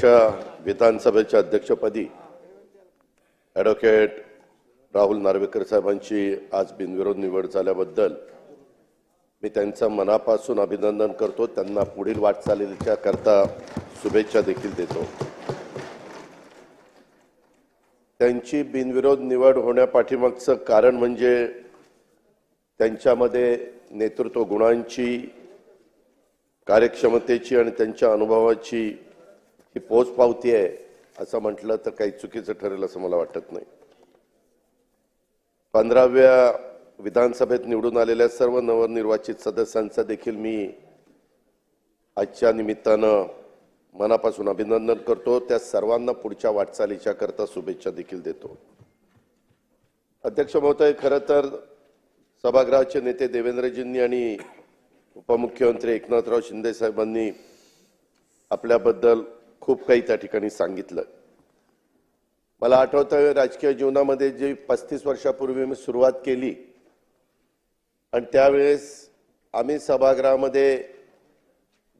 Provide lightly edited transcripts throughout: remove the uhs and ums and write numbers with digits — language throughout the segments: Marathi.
महाराष्ट्राच्या विधानसभेच्या अध्यक्षपदी ॲडव्होकेट राहुल नार्वेकर साहेबांची आज बिनविरोध निवड झाल्याबद्दल मी त्यांचं मनापासून अभिनंदन करतो। त्यांना पुढील वाटचालीच्या करता शुभेच्छा देखील देतो। त्यांची बिनविरोध निवड होण्यापाठीमागचं कारण म्हणजे त्यांच्यामध्ये नेतृत्व गुणांची, कार्यक्षमतेची आणि त्यांच्या अनुभवाची ही पोचपावती आहे असं म्हटलं तर काही चुकीचं ठरेल असं मला वाटत नाही। 15व्या विधानसभेत निवडून आलेल्या सर्व नवनिर्वाचित सदस्यांचा देखील मी आजच्या निमित्तानं मनापासून अभिनंदन करतो। त्या सर्वांना पुढच्या वाटचालीच्या करता शुभेच्छा देखील देतो। अध्यक्ष महोदय, खरं तर सभागृहाचे नेते देवेंद्रजींनी आणि उपमुख्यमंत्री एकनाथराव शिंदे साहेबांनी आपल्याबद्दल खूप काही त्या ठिकाणी सांगितलं। मला आठवतं राजकीय जीवनामध्ये जी 35 वर्षापूर्वी मी सुरुवात केली आणि त्यावेळेस आम्ही सभागृहामध्ये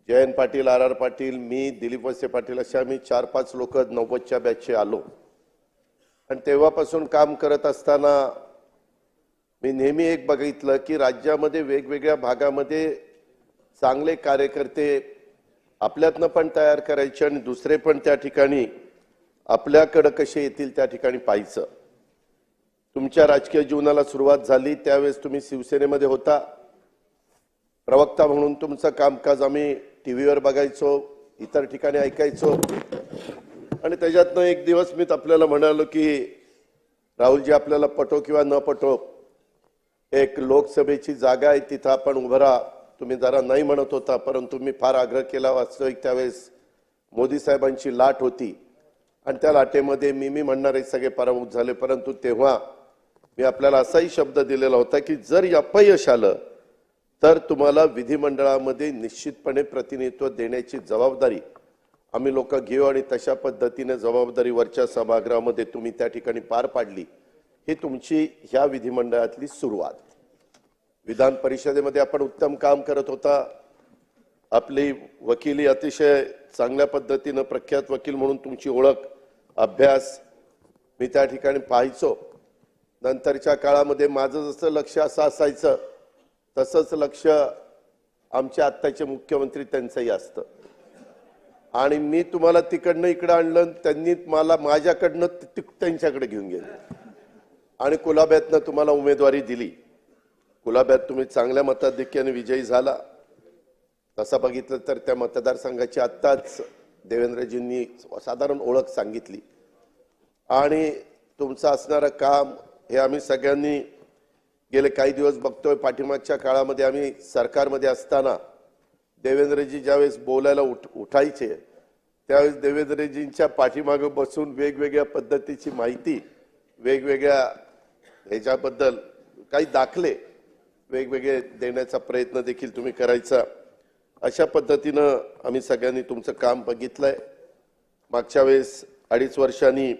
जयंत पाटील, आर पाटील, मी, दिलीप वळसे पाटील अशा आम्ही 4-5 लोक 90च्या बॅचचे आलो आणि तेव्हापासून काम करत असताना मी नेहमी एक बघितलं की राज्यामध्ये वेगवेगळ्या भागामध्ये चांगले कार्यकर्ते आपल्यातनं पण तयार करायचे आणि दुसरे पण त्या ठिकाणी आपल्याकडे कसे येतील त्या ठिकाणी पाहायचं। तुमच्या राजकीय जीवनाला सुरुवात झाली त्यावेळेस तुम्ही शिवसेनेमध्ये होता। प्रवक्ता म्हणून तुमचं कामकाज आम्ही टीव्हीवर बघायचो, इतर ठिकाणी ऐकायचो आणि त्याच्यातनं एक दिवस मी आपल्याला म्हणालो की राहुलजी, आपल्याला पटो किंवा न पटो एक लोकसभेची जागा आहे, तिथं आपण उभं राहा। तुम्ही जरा नाही म्हणत होता, परंतु मी फार आग्रह केला। वास्तविक त्यावेळेस मोदी साहेबांची लाट होती आणि त्या लाटेमध्ये मी म्हणणारे सगळे पराभूत झाले। परंतु तेव्हा मी आपल्याला असाही शब्द दिलेला होता की जर अपयश आलं तर तुम्हाला विधिमंडळामध्ये निश्चितपणे प्रतिनिधित्व देण्याची जबाबदारी आम्ही लोक घेऊ आणि तशा पद्धतीने जबाबदारी वरच्या सभागृहामध्ये तुम्ही त्या ठिकाणी पार पाडली। ही तुमची ह्या विधिमंडळातली सुरुवात। विधान परिषदेमध्ये आपण उत्तम काम करत होता। आपली वकिली अतिशय चांगल्या पद्धतीने प्रख्यात वकील म्हणून तुमची ओळख, अभ्यास मी त्या ठिकाणी पाहायचो। नंतरच्या काळामध्ये माझं जसं लक्ष असं असायचं तसंच लक्ष आमच्या आत्ताचे मुख्यमंत्री त्यांचंही असतं आणि मी तुम्हाला तिकडनं इकडे आणलं, त्यांनी मला माझ्याकडनं त्यांच्याकडे घेऊन गेले आणि कुलाब्यातनं तुम्हाला उमेदवारी दिली। कुलाब्यात तुम्ही चांगल्या मताधिक्याने विजयी झाला। तसं बघितलं तर त्या मतदारसंघाची आत्ताच देवेंद्रजींनी साधारण ओळख सांगितली आणि तुमचं असणारं काम हे आम्ही सगळ्यांनी गेले काही दिवस बघतोय। पाठीमागच्या काळामध्ये आम्ही सरकारमध्ये असताना देवेंद्रजी ज्यावेळेस बोलायला उठायचे त्यावेळेस देवेंद्रजींच्या पाठीमागे बसून वेगवेगळ्या पद्धतीची माहिती, वेगवेगळ्या ह्याच्याबद्दल काही दाखले वेगवेगळे देण्याचा प्रयत्न देखील तुम्ही करायचा। अशा पद्धतीनं आम्ही सगळ्यांनी तुमचं काम बघितलंय। मागच्या वेळेस 2.5 वर्षांनी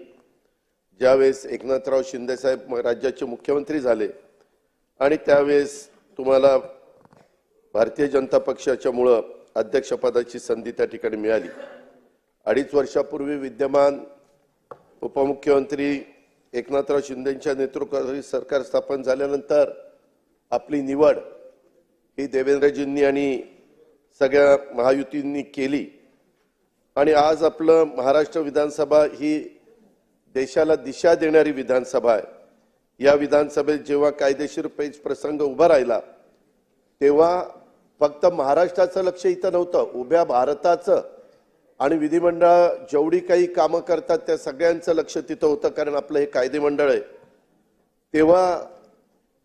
ज्यावेळेस एकनाथराव शिंदे साहेब राज्याचे मुख्यमंत्री झाले आणि त्यावेळेस तुम्हाला भारतीय जनता पक्षाच्यामुळं अध्यक्षपदाची संधी त्या ठिकाणी मिळाली। 2.5 वर्षापूर्वी विद्यमान उपमुख्यमंत्री एकनाथराव शिंदेंच्या नेतृत्वाखाली सरकार स्थापन झाल्यानंतर आपली निवड ही देवेंद्रजींनी आणि सगळ्या महायुतींनी केली आणि आज आपलं महाराष्ट्र विधानसभा ही देशाला दिशा देणारी विधानसभा आहे। या विधानसभेत जेव्हा कायदेशीर पेच प्रसंग उभा राहिला तेव्हा फक्त महाराष्ट्राचं लक्ष इथं नव्हतं, उभ्या भारताचं आणि विधिमंडळ जेवढी काही कामं करतात त्या सगळ्यांचं लक्ष तिथं होतं, कारण आपलं हे कायदेमंडळ आहे। तेव्हा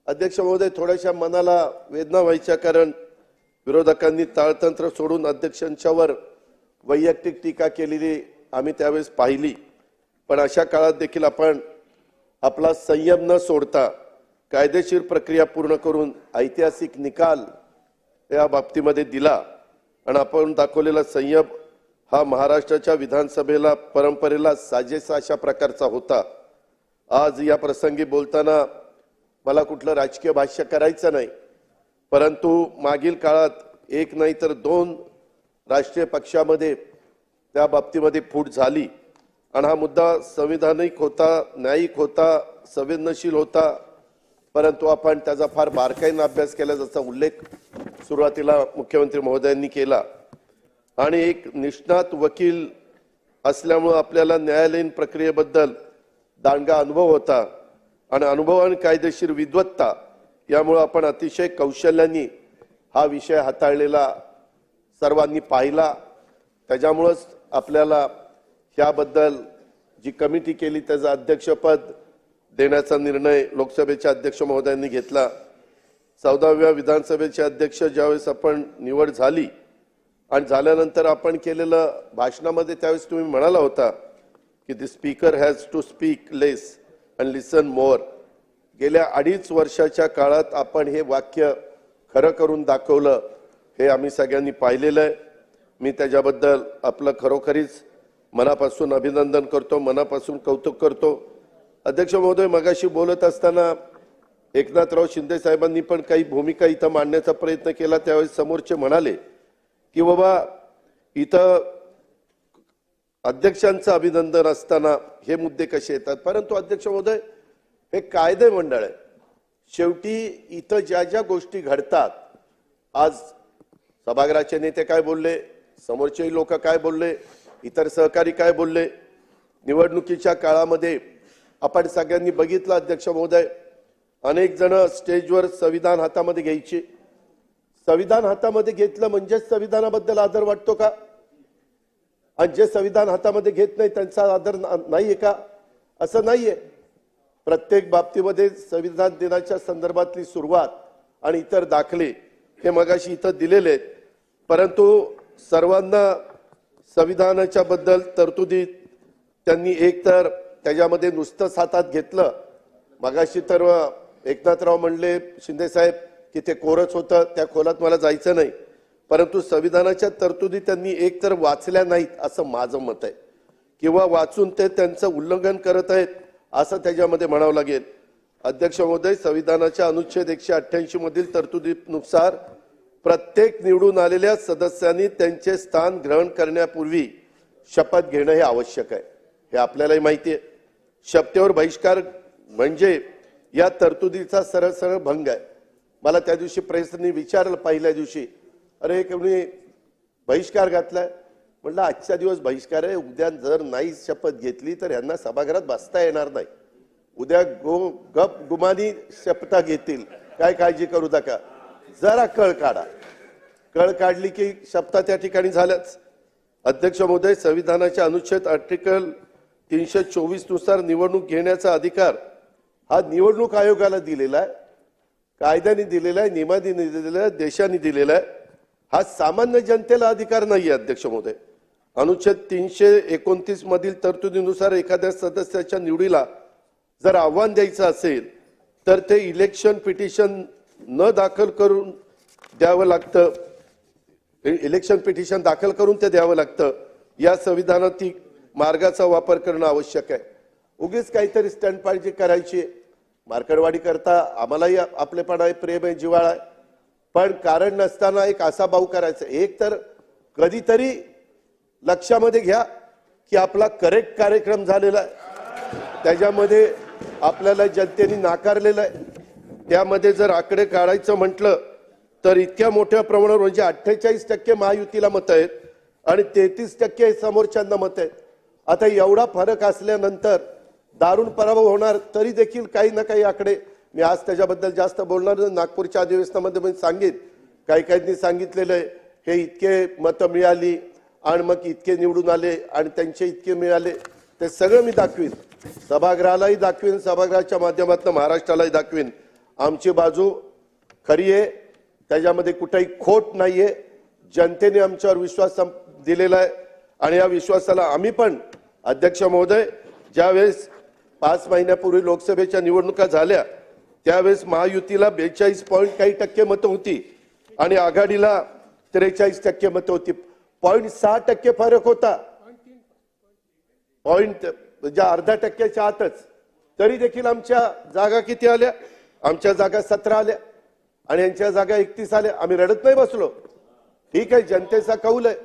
अध्यक्ष महोदय, थोड्याशा मनाला वेदना व्हायच्या, कारण विरोधकांनी ताळतंत्र सोडून अध्यक्षांच्यावर वैयक्तिक टीका केलेली आम्ही त्यावेळेस पाहिली। पण अशा काळात देखील आपण आपला संयम न सोडता कायदेशीर प्रक्रिया पूर्ण करून ऐतिहासिक निकाल या बाबतीमध्ये दिला आणि आपण दाखवलेला संयम हा महाराष्ट्राच्या विधानसभेला परंपरेला साजेसा अशा प्रकारचा होता। आज या प्रसंगी बोलताना मला कुठलं राजकीय भाष्य करायचं नाही, परंतु मागील काळात एक नाही तर 2 राष्ट्रीय पक्षामध्ये त्या बाबतीमध्ये फूट झाली आणि हा मुद्दा संविधानिक होता, न्यायिक होता, संवेदनशील होता, परंतु आपण त्याचा फार बारकाईने अभ्यास केला, जसा उल्लेख सुरुवातीला मुख्यमंत्री महोदयांनी केला. आणि एक निष्णात वकील असल्यामुळे आपल्याला न्यायालयीन प्रक्रियेबद्दल दांडगा अनुभव होता आणि अनुभव आणि कायदेशीर विद्वत्ता यामुळे आपण अतिशय कौशल्याने हा विषय हाताळलेला सर्वांनी पाहिला. त्याच्यामुळेच आपल्याला याबद्दल जी कमिटी केली त्याचं अध्यक्षपद देण्याचा निर्णय लोकसभेचे अध्यक्ष महोदयांनी घेतला. 14व्या विधानसभेचे अध्यक्ष ज्यावेळेस आपण निवड झाली आणि झाल्यानंतर आपण केलेलं भाषणामध्ये त्यावेळेस तुम्ही म्हणाला होता की the speaker has to speak less and listen more. गेल्या 2.5 वर्षाच्या काळात आपण हे वाक्य खरं करून दाखवलं, हे आम्ही सगळ्यांनी पाहिलेलं आहे. मी त्याच्याबद्दल आपलं खरोखरीच मनापासून अभिनंदन करतो, मनापासून कौतुक करतो. अध्यक्ष महोदय, मगाशी बोलत असताना एकनाथराव शिंदे साहेबांनी पण काही भूमिका इथं मांडण्याचा प्रयत्न केला. त्यावेळेस समोरचे म्हणाले की बाबा इथं अध्यक्षांचं अभिनंदन असताना हे मुद्दे कसे येतात. परंतु अध्यक्ष महोदय, हे कायदे मंडळ आहे. शेवटी इथं ज्या ज्या गोष्टी घडतात, आज सभागृहाचे नेते काय बोलले, समोरचे लोक काय बोलले, इतर सहकारी काय बोलले, निवडणुकीच्या काळामध्ये आपण सगळ्यांनी बघितलं अध्यक्ष महोदय, अनेक जण स्टेजवर संविधान हातामध्ये घ्यायचे. संविधान हातामध्ये घेतलं म्हणजे संविधानाबद्दल आदर वाटतो का? आणि जे संविधान हातामध्ये घेत नाही त्यांचा आदर नाहीये का? असं नाहीये. प्रत्येक बाबतीमध्ये संविधान दिनाच्या संदर्भातली सुरुवात आणि इतर दाखले हे मगाशी इथं दिलेले आहेत. परंतु सर्वांना संविधानाच्या बद्दल तरतुदी त्यांनी एकतर त्याच्यामध्ये नुसतंच हातात घेतलं. मगाशी तर एकनाथराव म्हणले शिंदे साहेब की ते कोरच होतं, त्या खोलात मला जायचं नाही. परंतु संविधानाच्या तरतुदी त्यांनी एकतर वाचल्या नाहीत असं माझं मत आहे, किंवा वाचून ते त्यांचं उल्लंघन करत आहेत असं त्याच्यामध्ये म्हणावं लागेल. अध्यक्ष महोदय, संविधानाच्या अनुच्छेद 188 मधील तरतुदीनुसार प्रत्येक निवडून आलेल्या सदस्यांनी त्यांचे स्थान ग्रहण करण्यापूर्वी शपथ घेणं हे आवश्यक आहे. हे आपल्यालाही माहिती आहे. शपथेवर बहिष्कार म्हणजे या तरतुदीचा सरळ सरळ भंग आहे. मला त्या दिवशी प्रेसने विचारलं पहिल्या दिवशी, अरे कोणी बहिष्कार घातलाय? म्हटलं आजच्या दिवस बहिष्कार आहे, उद्या जर नाही शपथ घेतली तर यांना सभागृहात बसता येणार नाही. उद्या गप गुमानी शपथा घेतील, काय काळजी करू नका. जरा कळ काढा. कळ काढली की शपथा त्या ठिकाणी झाल्याच. अध्यक्ष महोदय, संविधानाच्या अनुच्छेद आर्टिकल 324 नुसार निवडणूक घेण्याचा अधिकार हा निवडणूक आयोगाला दिलेला आहे, कायद्याने दिलेला आहे, नियमाने दिलेला आहे, देशाने दिलेला आहे. हा सामान्य जनतेला अधिकार नाही आहे. अध्यक्ष महोदय, अनुच्छेद 329 मधील तरतुदीनुसार एखाद्या सदस्याच्या निवडीला जर आव्हान द्यायचं असेल तर ते इलेक्शन पिटिशन न दाखल करून द्यावं लागतं. इलेक्शन पिटिशन दाखल करून ते द्यावं लागतं. या संविधानातील मार्गाचा वापर करणं आवश्यक आहे. उगीच काहीतरी स्टंटबाजी करायची, मार्कडवाडी करता आम्हालाही आपलेपणा आहे, प्रेम आहे, जिव्हाळा आहे, पण कारण नसताना एक असा भाऊ करायचा. एक तर कधीतरी लक्षामध्ये घ्या की आपला करेक्ट कार्यक्रम झालेला आहे, त्याच्यामध्ये आपल्याला जनतेने नाकारलेलं आहे. त्यामध्ये जर आकडे काढायचं म्हटलं तर इतक्या मोठ्या प्रमाणावर म्हणजे 48% महायुतीला मतं आहेत आणि 33% समोरच्यांना मतं आहेत. आता एवढा फरक असल्यानंतर दारुण पराभव होणार तरी देखील काही ना काही आकडे, मी आज त्याच्याबद्दल जास्त बोलणार नाही. नागपूरच्या अधिवेशनामध्ये मी सांगेन, काही सांगितलेलं आहे हे इतके मतं मिळाली आणि मग इतके निवडून आले आणि त्यांचे इतके मिळाले, ते सगळं मी दाखवीन. सभागृहालाही दाखवीन, सभागृहाच्या माध्यमातून महाराष्ट्रालाही दाखवीन. आमची बाजू खरी आहे, त्याच्यामध्ये कुठेही खोट नाहीये. जनतेने आमच्यावर विश्वास दिलेला आहे आणि या विश्वासाला आम्ही पण, अध्यक्ष महोदय, ज्यावेळेस 5 महिन्यापूर्वी लोकसभेच्या निवडणुका झाल्या त्यावेळेस महायुतीला 42 पॉइंट काही टक्के मतं होती आणि आघाडीला 43% मतं होती. 0.6% फरक होता, पॉइंट म्हणजे अर्धा टक्क्याच्या आतच. तरी देखील आमच्या जागा किती आल्या? आमच्या जागा 17 आल्या आणि यांच्या जागा 31 आल्या. आम्ही रडत नाही बसलो. ठीक आहे, जनतेचा कौल आहे.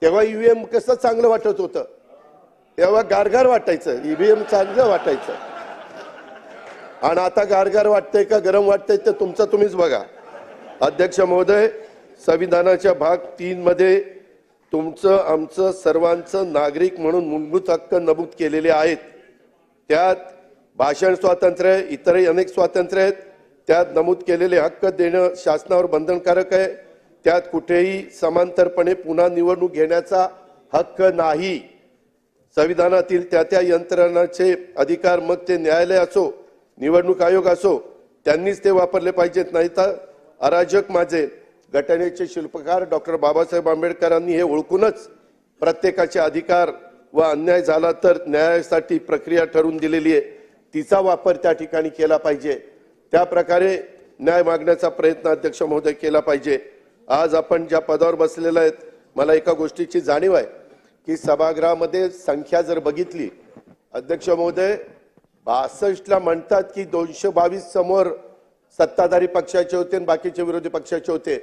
तेव्हा ईव्हीएम कसं चांगलं वाटत होतं, तेव्हा गारगार वाटायचं, ईव्हीएम चांगलं वाटायचं. आणि आता गारगार वाटतंय का गरम वाटतंय ते तुमचं तुम्हीच बघा. अध्यक्ष महोदय, संविधानाच्या भाग 3 मध्ये तुमचं आमचं सर्वांचं नागरिक म्हणून मूलभूत हक्क नमूद केलेले आहेत. त्यात भाषण स्वातंत्र्य, इतरही अनेक स्वातंत्र्य आहेत. त्यात नमूद केलेले हक्क देणं शासनावर बंधनकारक आहे. त्यात कुठेही समांतरपणे पुन्हा निवडणूक घेण्याचा हक्क नाही. संविधानातील त्या यंत्रणाचे अधिकार, मग ते न्यायालय असो, निवडणूक आयोग असो, त्यांनीच ते वापरले पाहिजेत. नाही तर अराजक माजेल. घटनेचे शिल्पकार डॉक्टर बाबासाहेब आंबेडकरांनी हे ओळखूनच प्रत्येकाचे अधिकार व अन्याय झाला तर न्यायासाठी प्रक्रिया ठरवून दिलेली आहे, तिचा वापर त्या ठिकाणी केला पाहिजे. त्या प्रकारे न्याय मागण्याचा प्रयत्न अध्यक्ष महोदय केला पाहिजे. आज आपण ज्या पदावर बसलेला आहेत, मला एका गोष्टीची जाणीव आहे की सभागृहामध्ये संख्या जर बघितली, अध्यक्ष महोदय 62ला म्हणतात की 222 समोर सत्ताधारी पक्षाचे होते आणि बाकीचे विरोधी पक्षाचे होते.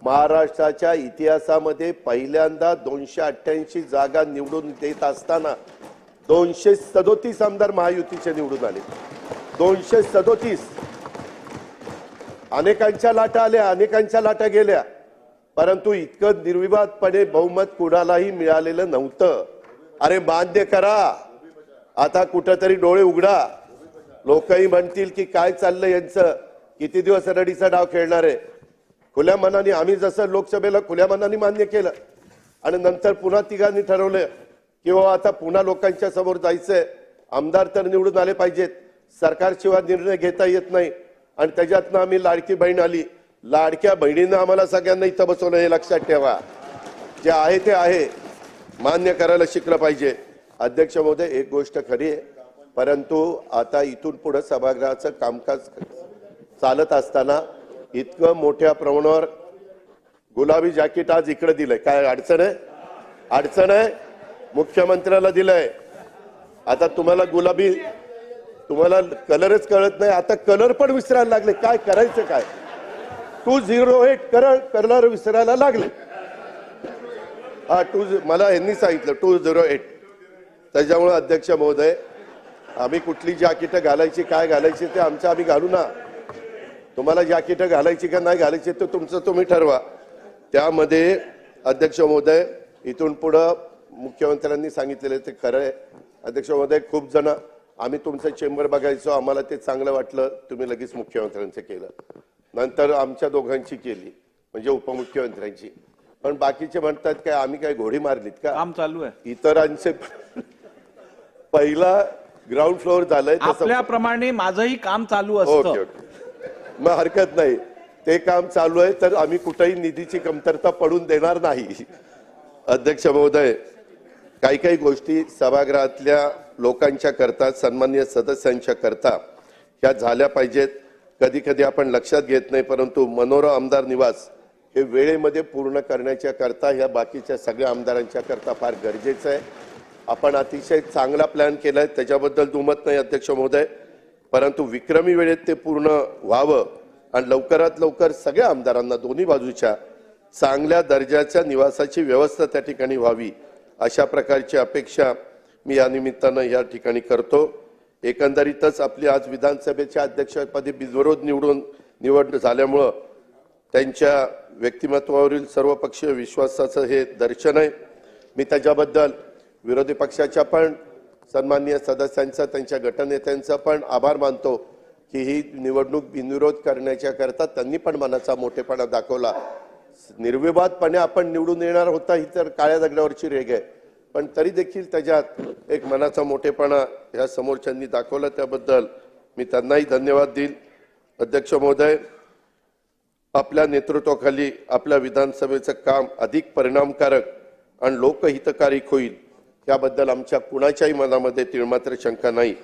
महाराष्ट्राच्या इतिहासामध्ये पहिल्यांदा 288 जागा निवडून देत असताना 237 आमदार महायुतीचे निवडून आले. 237. अनेकांच्या लाटा आल्या, अनेकांच्या लाटा गेल्या, परंतु इतकं निर्विवादपणे बहुमत कुणालाही मिळालेलं नव्हतं. अरे मान्य करा, आता कुठंतरी डोळे उघडा. लोकही म्हणतील की काय चाललंय यांचं, किती दिवस रडीचा डाव खेळणार आहे. खुल्या मनाने आम्ही जसं लोकसभेला खुल्या मनाने मान्य केलं आणि नंतर पुन्हा तिघांनी ठरवलं की बाबा आता पुन्हा लोकांच्या समोर जायचंय, आमदार तर निवडून आले पाहिजेत, सरकारशिवाय निर्णय घेता येत नाही. आणि त्याच्यातनं आम्ही लाडकी बहीण आली. लाडक्या बहिणीनं आम्हाला सगळ्यांना इथं बसवलं, हे लक्षात ठेवा. जे आहे ते आहे, मान्य करायला शिकलं पाहिजे. अध्यक्ष महोदय, एक गोष्ट खरी आहे, परंतु आता इथून पुढे सभागृहाचं कामकाज चालत असताना इतकं मोठ्या प्रमाणावर गुलाबी जॅकेट आज इकडे दिलंय, काय अडचण आहे? अडचण आहे. मुख्यमंत्र्याला दिलंय. आता तुम्हाला गुलाबी, तुम्हाला कलरच कळत नाही, आता कलर पण विसरायला लागले. काय करायचं काय? 208 कलर विसरायला लागले. हा मला यांनी सांगितलं 208. त्याच्यामुळे अध्यक्ष महोदय, आम्ही कुठली जॅकेट घालायची, काय घालायची ते आमचं आम्ही घालू ना. तुम्हाला जॅकेट घालायची का नाही घालायची ते तुमचं तुम्ही ठरवा. त्यामध्ये अध्यक्ष महोदय, इथून पुढं मुख्यमंत्र्यांनी सांगितलेलं ते खरं आहे. अध्यक्ष महोदय, खूप जण आम्ही तुमचं चेंबर बघायचो, आम्हाला ते चांगलं वाटलं, तुम्ही लगेच मुख्यमंत्र्यांचं केलं, नंतर आमच्या दोघांची केली, म्हणजे उपमुख्यमंत्र्यांची. पण बाकीचे म्हणतात काय आम्ही काय घोडी मारलीत का? काम चालू आहे. इतरांचे पहिला ग्राउंड फ्लोअर झालंय, आपल्याप्रमाणे माझंही काम चालू असतं. ओके ओके, मग हरकत नाही. ते काम चालू आहे तर आम्ही कुठेही निधीची कमतरता पडून देणार नाही. अध्यक्ष महोदय, काही काही गोष्टी सभागृहातल्या लोकांच्या करता, सन्माननीय सदस्यांच्या करता ह्या झाल्या पाहिजेत. कधी कधी आपण लक्षात घेत नाही, परंतु मनोरा आमदार निवास हे वेळेमध्ये पूर्ण करण्याच्या करता ह्या बाकीच्या सगळ्या आमदारांच्या करता फार गरजेचं आहे. आपण अतिशय चांगला प्लॅन केलाय, त्याच्याबद्दल दुमत नाही अध्यक्ष महोदय, परंतु विक्रमी वेळेत ते पूर्ण व्हावं आणि लवकरात लवकर सगळ्या आमदारांना दोन्ही बाजूच्या चांगल्या दर्जाच्या निवासाची व्यवस्था त्या ठिकाणी व्हावी, अशा प्रकारची अपेक्षा मी या निमित्तानं या ठिकाणी करतो. एकंदरीतच आपली आज विधानसभेच्या अध्यक्षपदी बिनविरोध निवड झाल्यामुळं त्यांच्या व्यक्तिमत्वावरील सर्वपक्षीय विश्वासाचं हे दर्शन आहे. मी त्याच्याबद्दल विरोधी पक्षाच्या पण सन्माननीय सदस्यांचा, त्यांच्या गटनेत्यांचा पण आभार मानतो की ही निवडणूक बिनविरोध करण्याच्या करता त्यांनी पण मनाचा मोठेपणा दाखवला. निर्विवादपणे आपण निवडून येणार होता ही तर काळ्या दगडावरची रेघ आहे, पण तरी देखील त्याच्यात एक मनाचा मोठेपणा या समोरच्यांनी दाखवला, त्याबद्दल मी त्यांनाही धन्यवाद देईल. अध्यक्ष महोदय, आपल्या नेतृत्वाखाली आपल्या विधानसभेचं काम अधिक परिणामकारक आणि लोकहितकारी होईल याबद्दल आमच्या कुणाच्याही मनामध्ये तिळमात्र शंका नाही.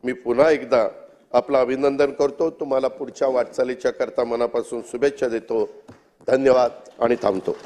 मी पुन्हा एकदा आपलं अभिनंदन करतो, तुम्हाला पुढच्या वाटचालीच्या करता मनापासून शुभेच्छा देतो. धन्यवाद आणि थांबतो.